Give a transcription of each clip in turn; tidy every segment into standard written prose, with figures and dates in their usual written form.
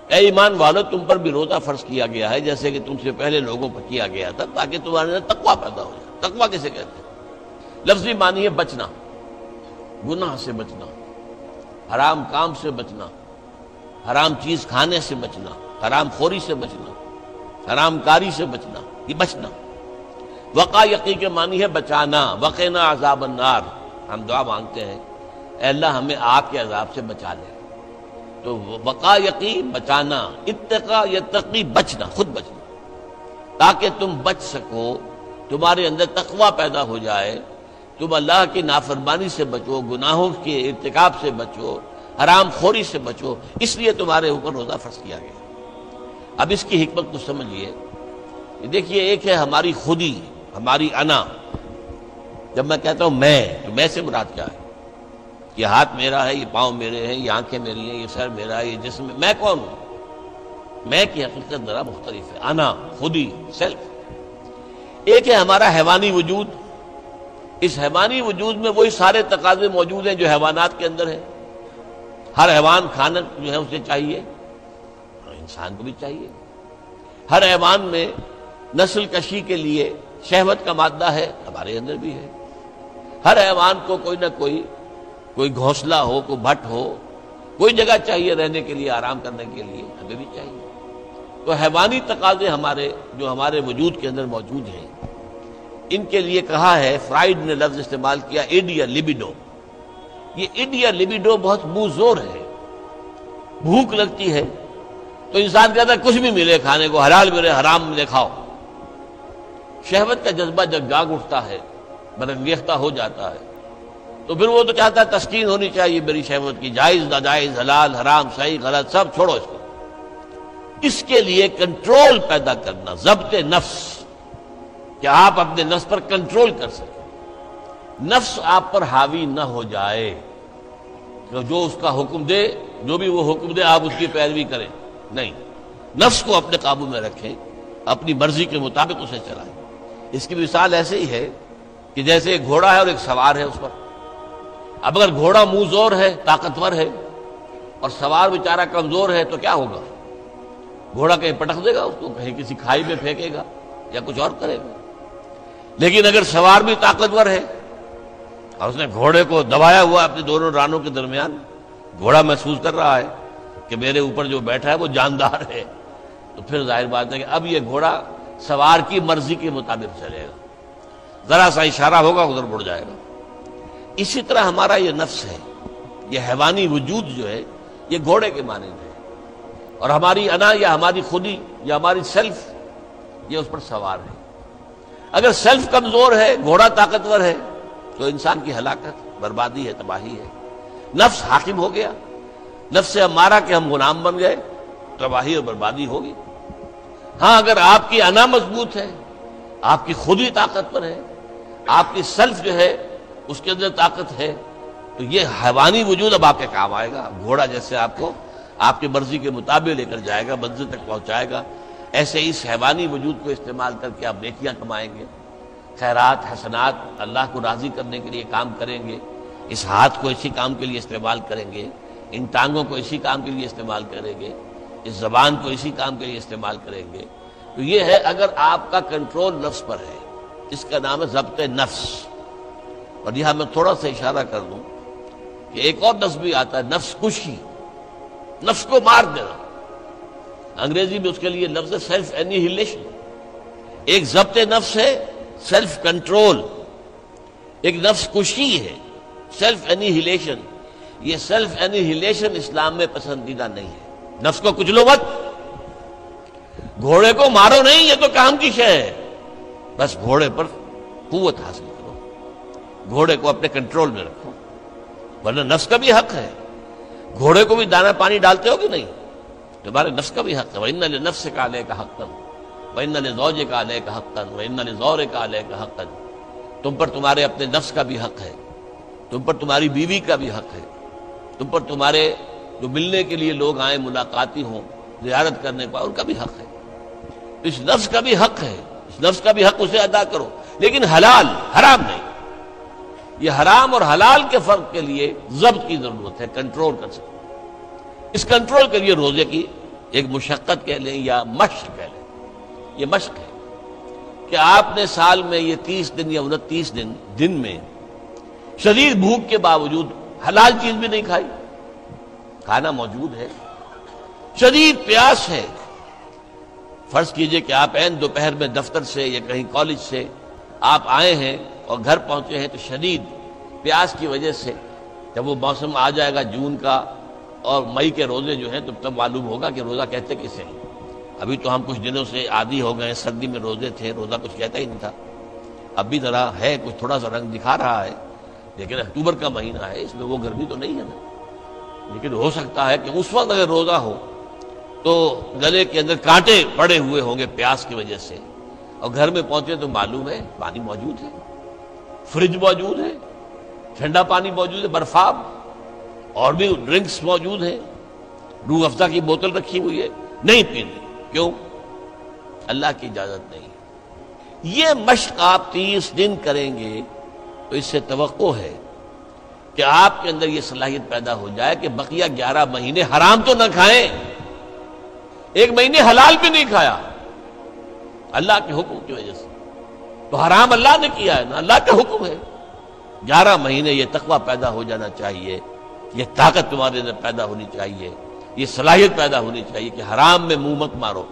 اے ایمان والو تم پر بھی روزہ فرض کیا گیا ہے جیسے کہ تم سے پہلے لوگوں پر کیا گیا تھا تاکہ تمہارے اندر تقویٰ پیدا ہو جائے۔ تقویٰ کسے کہتے ہیں؟ لفظی معنی ہے بچنا، گناہ سے بچنا، حرام کام سے بچنا، حرام چیز کھانے سے بچنا، حرام خوری سے بچنا، حرام کاری سے بچنا، یہ بچنا۔ وقا یقی کے معنی ہے بچانا، وقنا عذاب النار، ہم دعا مانگتے ہیں اے اللہ ہمیں آگ کے عذاب سے بچا لے۔ تو وقا یقی بچانا، اتقا یتقی بچنا، خود بچنا، تاکہ تم بچ سکو، تمہارے اندر تقویٰ پیدا ہو جائے، تم اللہ کی نافرمانی سے بچو، گناہوں کے ارتکاب سے بچو، حرام خوری سے بچو، اس لیے تمہارے اوپر روزہ فرض کیا گیا۔ اب اس کی حکمت کو سمجھیے۔ دیکھیے ایک ہے ہماری خودی، ہماری انا۔ جب میں کہتا ہوں میں، تو میں سے مراد کیا ہے؟ یہ ہاتھ میرا ہے، یہ پاؤں میرے ہیں، یہ آنکھیں میری ہیں، یہ سر میرا ہے، یہ جسم، میں کون ہوں؟ میں کی حقیقت ذرا مختلف ہے، انا، خودی، سیلف۔ ایک ہے ہمارا حیوانی وجود۔ اس حیوانی وجود میں وہی سارے تقاضے موجود ہیں جو حیوانات کے اندر ہیں۔ ہر حیوان کھانا جو ہے اسے چاہیے، انسان کو بھی چاہیے۔ ہر حیوان میں نسل کشی کے لیے شہوت کا مادہ ہے، ہمارے اندر بھی ہے۔ ہر حیوان کو کوئی نہ کوئی گھونسلہ ہو، کوئی بھٹ ہو، کوئی جگہ چاہیے رہنے کے لیے، آرام کرنے کے لیے، ہمیں بھی چاہیے۔ تو حیوانی تقاضے ہمارے جو ہمارے وجود کے اندر موجود ہیں، ان کے لیے کہا ہے، فرائیڈ نے لفظ استعمال کیا ایڈیا لیبیڈو۔ یہ ایڈیا لیبیڈو بہت منہ زور ہے۔ بھوک لگتی ہے تو انسان کہتا ہے کچھ بھی ملے کھانے کو، حلال ملے حرام ملے کھاؤ۔ شہوت کا جذبہ جب جاگ اٹھتا ہے، برانگیختہ ہو جاتا ہے، تو پھر وہ تو چاہتا ہے تسکین ہونی چاہیے میری شہوت کی، جائز ناجائز، حلال حرام، صحیح غلط، سب چھوڑو اس کو۔ اس کے لیے کنٹرول پیدا کرنا، ضبط نفس، کہ آپ اپنے نفس پر کنٹرول کر سکیں، نفس آپ پر حاوی نہ ہو جائے، جو اس کا حکم دے، جو بھی وہ حکم دے آپ اس کی پیروی کریں، نہیں، نفس کو اپنے قابو میں رکھیں، اپنی مرضی کے مطابق اسے چلائیں۔ اس کی مثال ایسے ہی ہے کہ جیسے ایک گھوڑا ہے اور ایک سوار ہے اس پر۔ اب اگر گھوڑا منہ زور ہے، طاقتور ہے، اور سوار بیچارہ کمزور ہے تو کیا ہوگا؟ گھوڑا کہیں پٹک دے گا اس کو، کہیں کسی کھائی میں پھینکے گا یا کچھ اور کرے گا۔ لیکن اگر سوار بھی طاقتور ہے اور اس نے گھوڑے کو دبایا ہوا اپنے دونوں رانوں کے درمیان، گھوڑا محسوس کر رہا ہے کہ میرے اوپر جو بیٹھا ہے وہ جاندار ہے، تو پھر ظاہر بات ہے کہ اب یہ گھوڑا سوار کی مرضی کے مطابق چلے گا، ذرا سا اشارہ ہوگا ادھر مڑ جائے گا۔ اسی طرح ہمارا یہ نفس ہے، یہ حیوانی وجود جو ہے، یہ گھوڑے کے مانند ہے، اور ہماری انا یا ہماری خودی یا ہماری سیلف یہ اس پر سوار ہے۔ اگر سیلف کمزور ہے، گھوڑا طاقتور ہے، تو انسان کی ہلاکت، بربادی ہے، تباہی ہے۔ نفس حاکم ہو گیا، نفس سے ہمارا کہ ہم غلام بن گئے، تباہی اور بربادی ہوگی۔ ہاں اگر آپ کی انا مضبوط ہے، آپ کی خودی طاقت پر ہے، آپ کی سیلف جو ہے اس کے اندر طاقت ہے، تو یہ حیوانی وجود اب آپ کے کام آئے گا۔ گھوڑا جیسے آپ کو آپ کی مرضی کے مطابق لے کر جائے گا، منزل تک پہنچائے گا، ایسے اس حیوانی وجود کو استعمال کر کے آپ نیکیاں کمائیں گے، خیرات حسنات، اللہ کو راضی کرنے کے لیے کام کریں گے۔ اس ہاتھ کو اسی کام کے لیے استعمال کریں گے، ان ٹانگوں کو اسی کام کے لیے استعمال کریں گے، اس زبان کو اسی کام کے لیے استعمال کریں گے۔ تو یہ ہے اگر آپ کا کنٹرول نفس پر ہے، اس کا نام ہے ضبط نفس۔ اور یہاں میں تھوڑا سا اشارہ کر دوں کہ ایک اور لفظ بھی آتا ہے، نفس کشی، نفس کو مار دینا۔ انگریزی میں اس کے لیے لفظ ہے سیلف اینیہیلیشن۔ ایک ضبط نفس ہے، سیلف کنٹرول، ایک نفس کشی ہے، سیلف اینیہیلیشن۔ یہ سیلف اینیہیلیشن اسلام میں پسندیدہ نہیں ہے۔ نفس کو کچلو مت، گھوڑے کو مارو نہیں، یہ تو کام کی شے ہے، بس گھوڑے پر قوت حاصل کرو، گھوڑے کو اپنے کنٹرول میں رکھو، ورنہ نفس کا بھی حق ہے۔ گھوڑے کو بھی دانا پانی ڈالتے ہو کہ نہیں؟ تمہارے نفس کا بھی حق ہے۔ وَإِنَّ لِنَفْسِكَ عَلَيْكَ حَقًّا وَإِنَّ لِزَوْجِكَ عَلَيْكَ حَقًّا وَإِنَّ لِزَوْرِكَ عَلَيْكَ حَقًّا۔ تم پر تمہارے اپنے نفس کا بھی حق ہے، تم پر تمہاری بیوی کا بھی حق ہے، تم پر تمہارے جو ملنے کے لیے لوگ آئیں، ملاقاتی ہوں، زیارت کرنے کو، ان کا بھی حق ہے۔ اس نفس کا بھی حق ہے، اس نفس کا بھی حق اسے ادا کرو، لیکن حلال، حرام نہیں۔ یہ حرام اور حلال کے فرق کے لیے ضبط کی ضرورت ہے، کنٹرول کر سکتے۔ اس کنٹرول کے لیے روزے کی ایک مشقت کہہ لیں یا مشق کہہ لیں، یہ مشق ہے کہ آپ نے سال میں یہ 30 دن یا 29 دن میں شدید بھوک کے باوجود حلال چیز بھی نہیں کھائی، کھانا موجود ہے، شدید پیاس ہے، فرض کیجئے کہ آپ عین دوپہر میں دفتر سے یا کہیں کالج سے آپ آئے ہیں اور گھر پہنچے ہیں تو شدید پیاس کی وجہ سے جب وہ موسم آ جائے گا جون کا اور مئی کے روزے جو ہیں تو تب معلوم ہوگا کہ روزہ کہتے کسے ہیں۔ ابھی تو ہم کچھ دنوں سے عادی ہو گئے ہیں، سردی میں روزے تھے، روزہ کچھ کہتا ہی نہیں تھا، اب بھی ذرا ہے کچھ تھوڑا سا رنگ دکھا رہا ہے، لیکن اکتوبر کا مہینہ ہے، اس میں وہ گرمی تو نہیں ہے نا، لیکن ہو سکتا ہے کہ اس وقت اگر روزہ ہو تو گلے کے اندر کانٹے پڑے ہوئے ہوں گے پیاس کی وجہ سے، اور گھر میں پہنچے تو معلوم ہے پانی موجود ہے، فریج موجود ہے، ٹھنڈا پانی موجود ہے، برفاب اور بھی ڈرنکس موجود ہیں، روح افزا کی بوتل رکھی ہوئی ہے، نہیں پینی، کیوں؟ اللہ کی اجازت نہیں۔ یہ مشق آپ 30 دن کریں گے تو اس سے توقع ہے کہ آپ کے اندر یہ صلاحیت پیدا ہو جائے کہ بقیہ 11 مہینے حرام تو نہ کھائیں، ایک مہینے حلال بھی نہیں کھایا اللہ کے حکم کی وجہ سے، تو حرام اللہ نے کیا ہے نا، اللہ کا حکم ہے۔ 11 مہینے یہ تقویٰ پیدا ہو جانا چاہیے، یہ طاقت تمہارے اندر پیدا ہونی چاہیے، یہ صلاحیت پیدا ہونی چاہیے کہ حرام میں منہ مت مارو،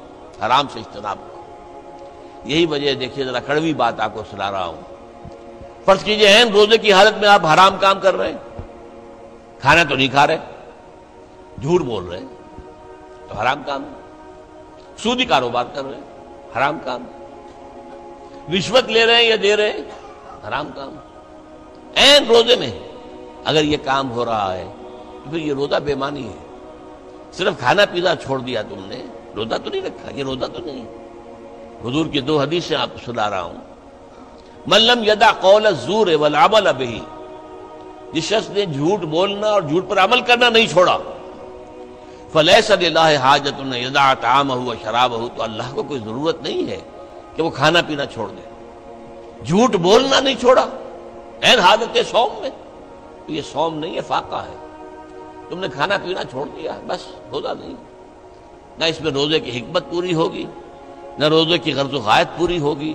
حرام سے اجتناب کرو۔ یہی وجہ دیکھیے، ذرا کڑوی بات آپ کو سنا رہا ہوں، فرض کیجئے عین روزے کی حالت میں آپ حرام کام کر رہے ہیں، کھانا تو نہیں کھا رہے، جھوٹ بول رہے ہیں تو حرام کام ہے، سودی کاروبار کر رہے ہیں حرام کام، رشوت لے رہے ہیں یا دے رہے ہیں حرام کام، عین روزے میں اگر یہ کام ہو رہا ہے تو پھر یہ روزہ بے معنی ہے۔ صرف کھانا پینا چھوڑ دیا تم نے، روزہ تو نہیں رکھا، یہ روزہ تو نہیں۔ حضور کی 2 حدیثیں آپ کو سنا رہا ہوں، من لم یدع قول الزور والعمل به، جس شخص نے جھوٹ بولنا اور جھوٹ پر عمل کرنا نہیں چھوڑا، فلیس للہ حاجۃ ان یدع طعامہ وشرابہ، تو اللہ کو کوئی ضرورت نہیں ہے کہ وہ کھانا پینا چھوڑ دے۔ جھوٹ بولنا نہیں چھوڑا عین حالت صوم میں، تو یہ صوم نہیں ہے، فاقہ ہے۔ تم نے کھانا پینا چھوڑ دیا، بس روزہ نہیں، نہ اس میں روزے کی حکمت پوری ہوگی، نہ روزے کی غرض و غایت پوری ہوگی،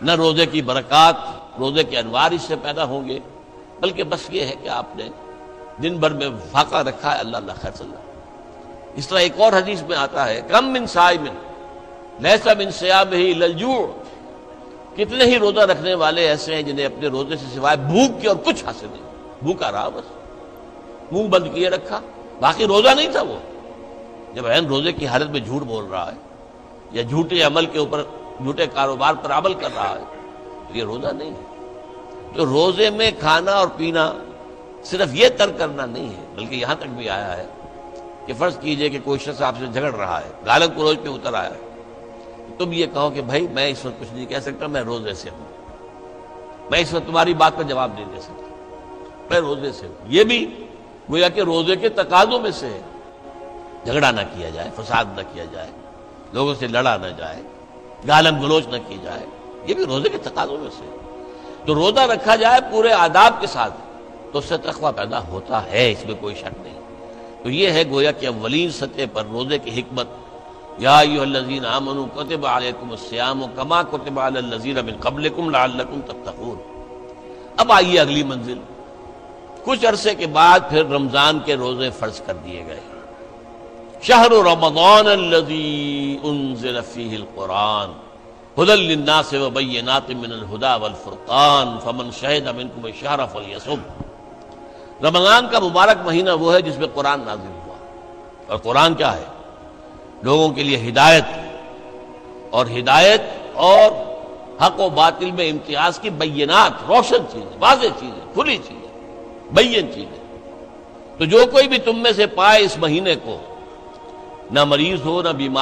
نہ روزے کی برکات، روزے کے انوار اس سے پیدا ہوں گے، بلکہ بس یہ ہے کہ آپ نے دن بھر میں فاقہ رکھا ہے، اللہ اللہ خیر صلی اللہ۔ اس طرح ایک اور حدیث میں آتا ہے، کم من صائم لیس من صیامہ الا الجوع، کتنے ہی روزہ رکھنے والے ایسے ہیں جنہیں اپنے روزے سے سوائے بھوک کے اور کچھ حاصل نہیں، بھوکا رہا، بس منہ بند کیے رکھا، باقی روزہ نہیں تھا وہ۔ جب عین روزے کی حالت میں جھوٹ بول رہا ہے یا جھوٹے عمل کے اوپر، جھوٹے کاروبار پر عمل کر رہا ہے تو یہ روزہ نہیں ہے۔ تو روزے میں کھانا اور پینا صرف یہ ترک کرنا نہیں ہے، بلکہ یہاں تک بھی آیا ہے کہ فرض کیجئے کہ کوئی شخص آپ سے جھگڑ رہا ہے، گالم گلوچ پہ اتر آیا ہے، تم یہ کہو کہ بھائی میں اس وقت کچھ نہیں کہہ سکتا، میں روزے سے ہوں، میں اس وقت تمہاری بات پر جواب نہیں دے سکتا، میں روزے سے ہوں۔ یہ بھی گویا کہ روزے کے تقاضوں میں سے ہے، جھگڑا نہ کیا جائے، فساد نہ کیا جائے، لوگوں سے لڑا نہ جائے، گالم گلوچ نہ کی جائے، یہ بھی روزے کے تقاضوں میں سے ہے۔ تو روزہ رکھا جائے پورے آداب کے ساتھ تو اس سے تقویٰ پیدا ہوتا ہے، اس میں کوئی شک نہیں۔ تو یہ ہے گویا کہ اولین سطح پر روزے کی حکمت، یا ایھا الذین آمنوا کتب علیکم الصیام کما کتب علی الذین من قبلکم لعلکم تتقون۔ اب آئیے اگلی منزل، کچھ عرصے کے بعد پھر رمضان کے روزے فرض کر دیے گئے، شہر رمضان الذی انزل فیہ القرآن ھدی للناس وبینات من الھدی والفرقان فمن شہد منکم الشہر فلیصم۔ رمضان کا مبارک مہینہ وہ ہے جس میں قرآن نازل ہوا، اور قرآن کیا ہے؟ لوگوں کے لیے ہدایت اور حق و باطل میں امتیاز کی بینات، روشن چیزیں، واضح چیزیں، کھلی چیزیں، بین چیزیں۔ تو جو کوئی بھی تم میں سے پائے اس مہینے کو، نہ مریض ہو نہ بیمار